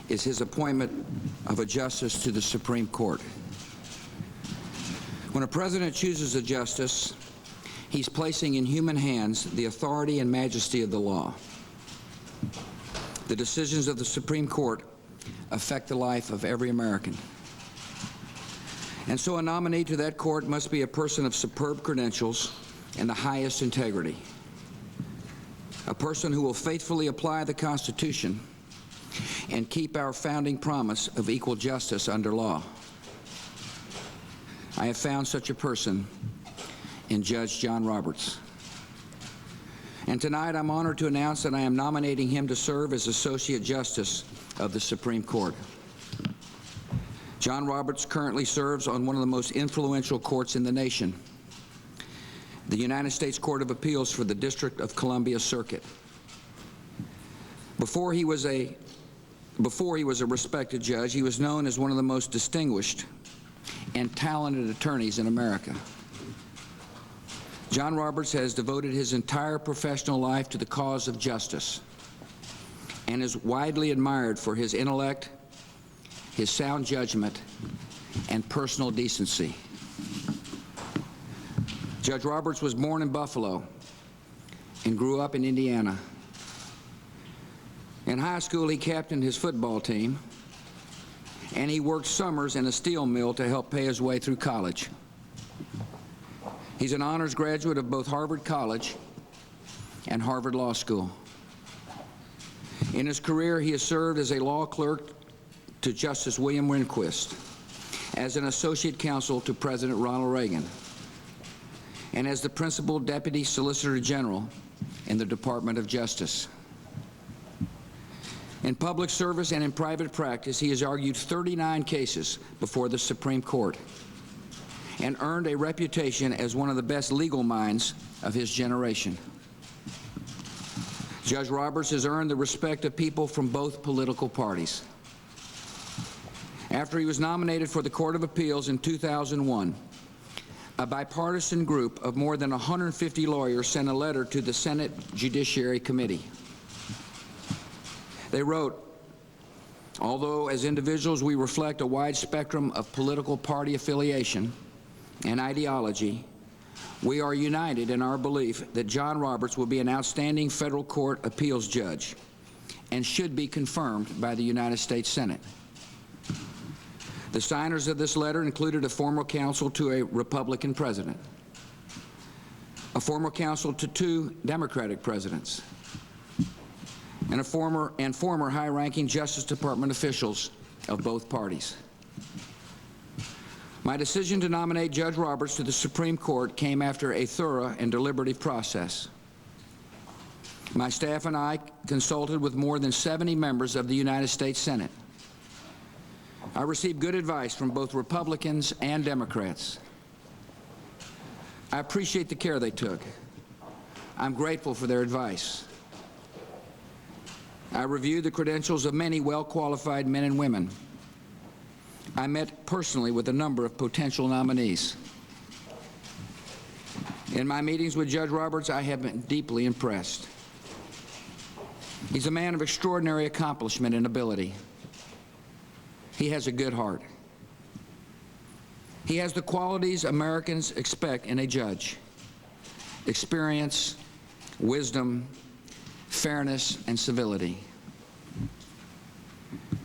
is his appointment of a justice to the Supreme Court. When a president chooses a justice, he's placing in human hands the authority and majesty of the law. The decisions of the Supreme Court affect the life of every American. And so a nominee to that court must be a person of superb credentials and the highest integrity. A person who will faithfully apply the Constitution and keep our founding promise of equal justice under law. I have found such a person in Judge John Roberts. And tonight I'm honored to announce that I am nominating him to serve as Associate Justice of the Supreme Court. John Roberts currently serves on one of the most influential courts in the nation, the United States Court of Appeals for the District of Columbia Circuit. Before he was a respected judge, he was known as one of the most distinguished and talented attorneys in America. John Roberts has devoted his entire professional life to the cause of justice and is widely admired for his intellect, his sound judgment, and personal decency. Judge Roberts was born in Buffalo and grew up in Indiana. In high school, he captained his football team, and he worked summers in a steel mill to help pay his way through college. He's an honors graduate of both Harvard College and Harvard Law School. In his career, he has served as a law clerk to Justice William Rehnquist, as an associate counsel to President Ronald Reagan, and as the principal deputy solicitor general in the Department of Justice. In public service and in private practice, he has argued 39 cases before the Supreme Court and earned a reputation as one of the best legal minds of his generation. Judge Roberts has earned the respect of people from both political parties. After he was nominated for the Court of Appeals in 2001, a bipartisan group of more than 150 lawyers sent a letter to the Senate Judiciary Committee. They wrote, "Although as individuals we reflect a wide spectrum of political party affiliation and ideology, we are united in our belief that John Roberts will be an outstanding federal court appeals judge and should be confirmed by the United States Senate." The signers of this letter included a former counsel to a Republican president, a former counsel to 2 Democratic presidents, and former high-ranking Justice Department officials of both parties. My decision to nominate Judge Roberts to the Supreme Court came after a thorough and deliberative process. My staff and I consulted with more than 70 members of the United States Senate. I received good advice from both Republicans and Democrats. I appreciate the care they took. I'm grateful for their advice. I reviewed the credentials of many well-qualified men and women. I met personally with a number of potential nominees. In my meetings with Judge Roberts, I have been deeply impressed. He's a man of extraordinary accomplishment and ability. He has a good heart. He has the qualities Americans expect in a judge: experience, wisdom, fairness, and civility.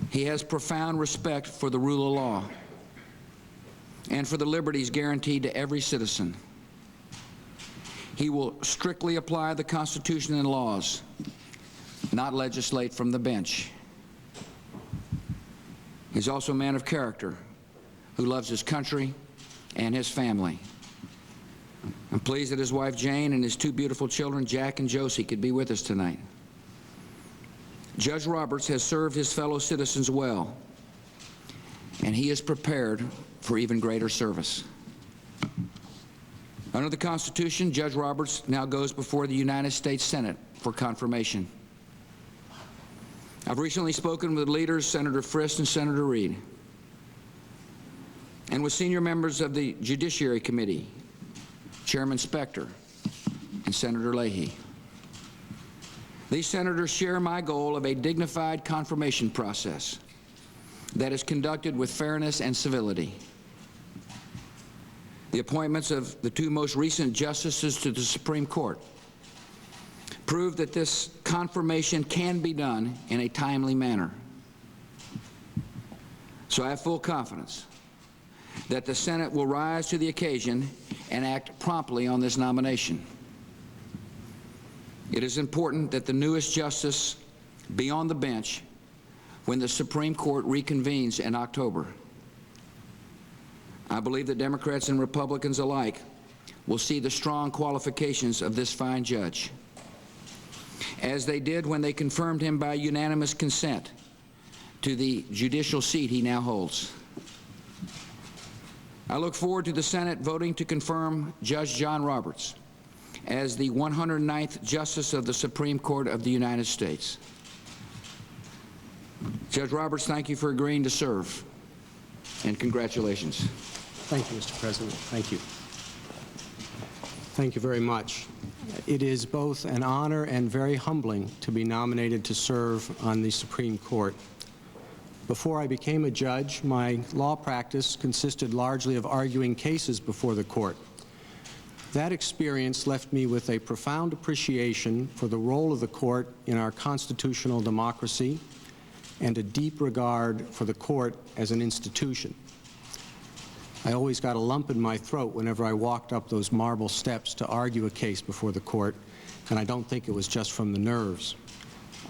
He has profound respect for the rule of law and for the liberties guaranteed to every citizen. He will strictly apply the Constitution and laws, not legislate from the bench. He's also a man of character who loves his country and his family. I'm pleased that his wife Jane and his 2 beautiful children, Jack and Josie, could be with us tonight. Judge Roberts has served his fellow citizens well, and he is prepared for even greater service. Under the Constitution, Judge Roberts now goes before the United States Senate for confirmation. I've recently spoken with leaders Senator Frist and Senator Reid, and with senior members of the Judiciary Committee, Chairman Specter and Senator Leahy. These senators share my goal of a dignified confirmation process that is conducted with fairness and civility. The appointments of the two most recent justices to the Supreme Court prove that this confirmation can be done in a timely manner. So I have full confidence that the Senate will rise to the occasion and act promptly on this nomination. It is important that the newest justice be on the bench when the Supreme Court reconvenes in October. I believe that Democrats and Republicans alike will see the strong qualifications of this fine judge, as they did when they confirmed him by unanimous consent to the judicial seat he now holds. I look forward to the Senate voting to confirm Judge John Roberts as the 109th Justice of the Supreme Court of the United States. Judge Roberts, thank you for agreeing to serve, and congratulations. Thank you, Mr. President. Thank you. Thank you very much. It is both an honor and very humbling to be nominated to serve on the Supreme Court. Before I became a judge, my law practice consisted largely of arguing cases before the court. That experience left me with a profound appreciation for the role of the court in our constitutional democracy and a deep regard for the court as an institution. I always got a lump in my throat whenever I walked up those marble steps to argue a case before the court, and I don't think it was just from the nerves.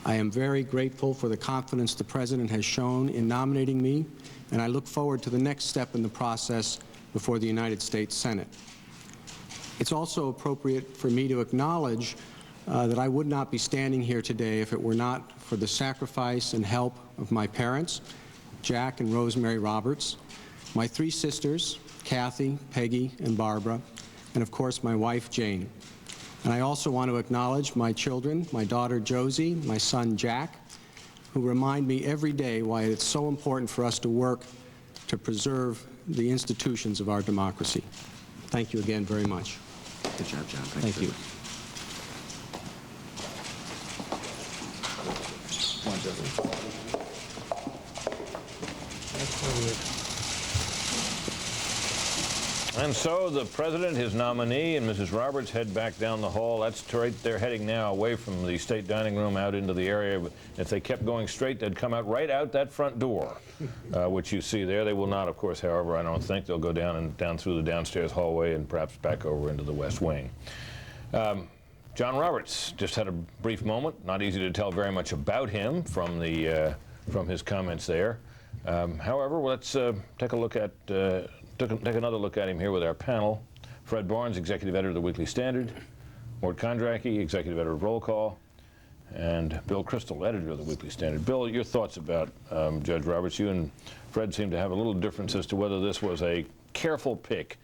I am very grateful for the confidence the President has shown in nominating me, and I look forward to the next step in the process before the United States Senate. It's also appropriate for me to acknowledge that I would not be standing here today if it were not for the sacrifice and help of my parents, Jack and Rosemary Roberts, my three sisters, Kathy, Peggy, and Barbara, and of course my wife, Jane. And I also want to acknowledge my children, my daughter Josie, my son Jack, who remind me every day why it's so important for us to work to preserve the institutions of our democracy. Thank you again very much. Good job, John. Thank you. And so the President, his nominee, and Mrs. Roberts head back down the hall. That's right. They're heading now away from the state dining room out into the area. If they kept going straight, they'd come out right out that front door, which you see there. They will not, of course, however, I don't think. They'll go down through the downstairs hallway and perhaps back over into the West Wing. John Roberts just had a brief moment. Not easy to tell very much about him from his comments there. However, let's take a look at take another look at him here with our panel. Fred Barnes, executive editor of the Weekly Standard, Mort Kondracke, executive editor of Roll Call, and Bill Kristol, editor of the Weekly Standard. Bill, your thoughts about Judge Roberts? You and Fred seem to have a little difference as to whether this was a careful pick.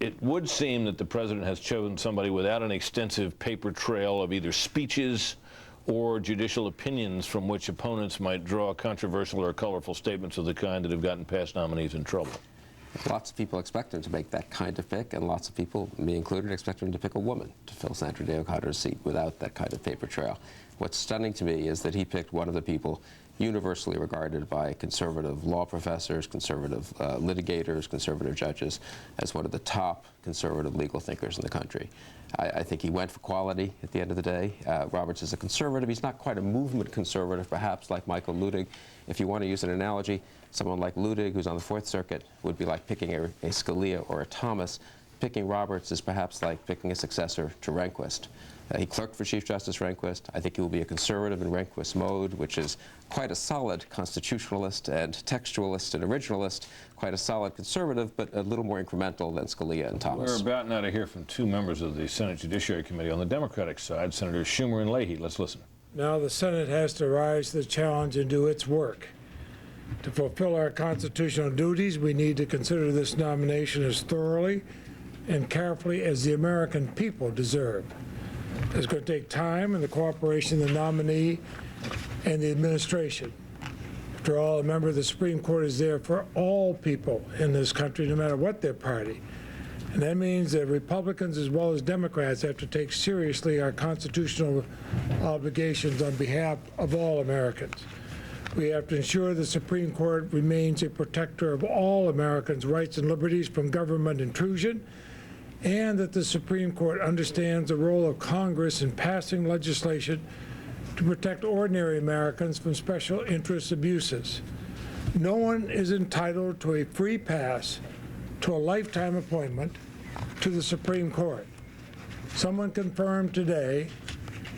It would seem that the President has chosen somebody without an extensive paper trail of either speeches or judicial opinions from which opponents might draw controversial or colorful statements of the kind that have gotten past nominees in trouble. Lots of people expect him to make that kind of pick, and lots of people, me included, expect him to pick a woman to fill Sandra Day O'Connor's seat without that kind of paper trail. What's stunning to me is that he picked one of the people universally regarded by conservative law professors, conservative litigators, conservative judges as one of the top conservative legal thinkers in the country. I think he went for quality at the end of the day. Roberts is a conservative. He's not quite a movement conservative, perhaps like Michael Luttig. If you want to use an analogy, someone like Luttig, who's on the Fourth Circuit, would be like picking a Scalia or a Thomas. Picking Roberts is perhaps like picking a successor to Rehnquist. He clerked for Chief Justice Rehnquist. I think he will be a conservative in Rehnquist's mode, which is quite a solid constitutionalist and textualist and originalist, quite a solid conservative, but a little more incremental than Scalia and Thomas. We're about now to hear from two members of the Senate Judiciary Committee on the Democratic side, Senators Schumer and Leahy. Let's listen. Now the Senate has to rise to the challenge and do its work. To fulfill our constitutional duties, we need to consider this nomination as thoroughly and carefully as the American people deserve. It's going to take time and the cooperation of the nominee and the administration. After all, a member of the Supreme Court is there for all people in this country, no matter what their party. And that means that Republicans as well as Democrats have to take seriously our constitutional obligations on behalf of all Americans. We have to ensure the Supreme Court remains a protector of all Americans' rights and liberties from government intrusion, and that the Supreme Court understands the role of Congress in passing legislation to protect ordinary Americans from special interest abuses. No one is entitled to a free pass to a lifetime appointment to the Supreme Court. Someone confirmed today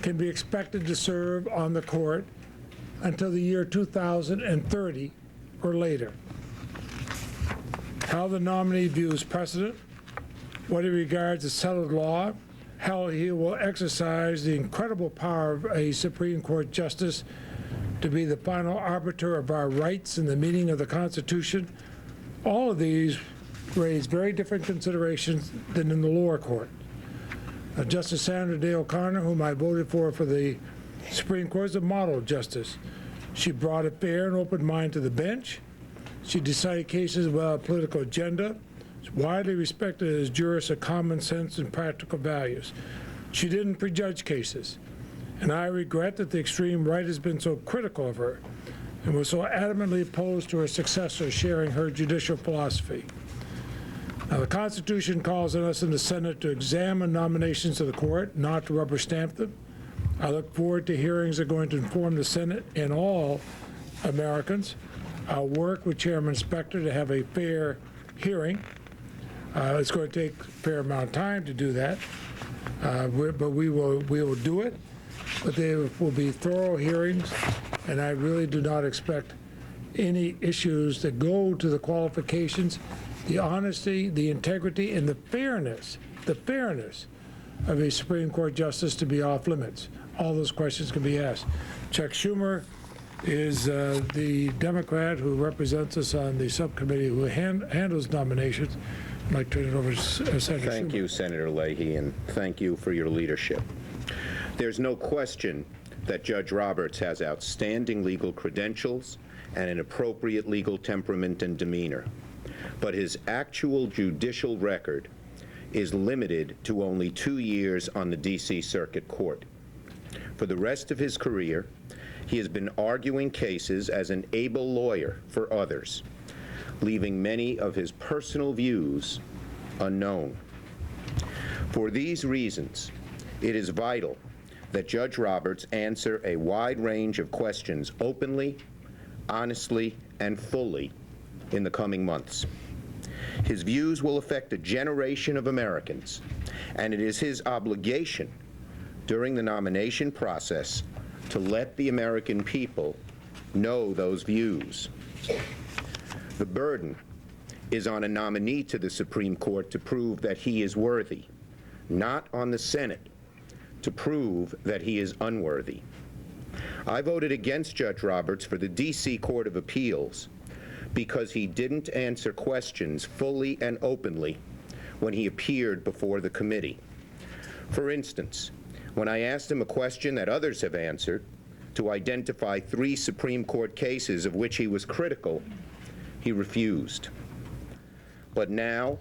can be expected to serve on the court until the year 2030 or later. How the nominee views precedent, what he regards as settled law, how he will exercise the incredible power of a Supreme Court justice to be the final arbiter of our rights and the meaning of the Constitution, all of these raise very different considerations than in the lower court. Justice Sandra Day O'Connor, whom I voted for the Supreme Court, is a model justice. She brought a fair and open mind to the bench. She decided cases without a political agenda. She's widely respected as jurist of common sense and practical values. She didn't prejudge cases, and I regret that the extreme right has been so critical of her and was so adamantly opposed to her successor sharing her judicial philosophy. Now, the Constitution calls on us in the Senate to examine nominations to the court, not to rubber stamp them. I look forward to hearings that are going to inform the Senate and all Americans. I'll work with Chairman Specter to have a fair hearing. It's going to take a fair amount of time to do that, but we will do it. But they will be thorough hearings, and I really do not expect any issues that go to the qualifications, the honesty, the integrity, and the fairness of a Supreme Court justice to be off limits. All those questions can be asked. Chuck Schumer is the Democrat who represents us on the subcommittee who handles nominations. I'd like to turn it over to Senator Schumer. Thank you, Senator Leahy, and thank you for your leadership. There's no question that Judge Roberts has outstanding legal credentials and an appropriate legal temperament and demeanor, but his actual judicial record is limited to only 2 years on the D.C. Circuit Court. For the rest of his career, he has been arguing cases as an able lawyer for others, leaving many of his personal views unknown. For these reasons, it is vital that Judge Roberts answer a wide range of questions openly, honestly, and fully in the coming months. His views will affect a generation of Americans, and it is his obligation during the nomination process to let the American people know those views. The burden is on a nominee to the Supreme Court to prove that he is worthy, not on the Senate to prove that he is unworthy. I voted against Judge Roberts for the D.C. Court of Appeals because he didn't answer questions fully and openly when he appeared before the committee. For instance, when I asked him a question that others have answered, to identify 3 Supreme Court cases of which he was critical, he refused. But now,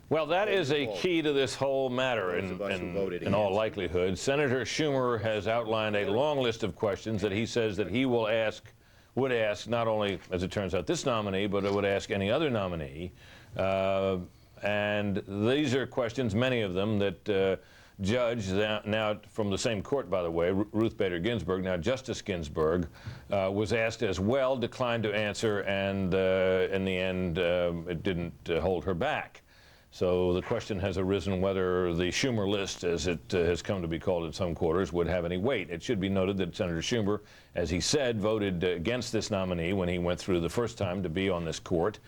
well, that is a key to this whole matter in all likelihood. Senator Schumer has outlined a long list of questions that he says that he would ask not only, as it turns out, this nominee, but it would ask any other nominee. And these are questions, many of them, that Judge, now from the same court, by the way, Ruth Bader Ginsburg, now Justice Ginsburg, was asked as well, declined to answer, and in the end, it didn't hold her back. So the question has arisen whether the Schumer list, as it has come to be called in some quarters, would have any weight. It should be noted that Senator Schumer, as he said, voted against this nominee when he went through the first time to be on this court.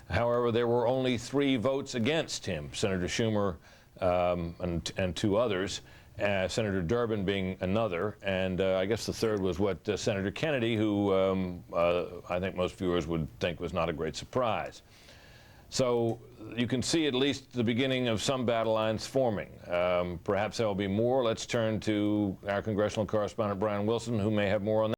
However, there were only 3 votes against him, Senator Schumer and 2 others, Senator Durbin being another, and I guess the third was Senator Kennedy, who I think most viewers would think was not a great surprise. So you can see at least the beginning of some battle lines forming. Perhaps there will be more. Let's turn to our congressional correspondent, Brian Wilson, who may have more on that.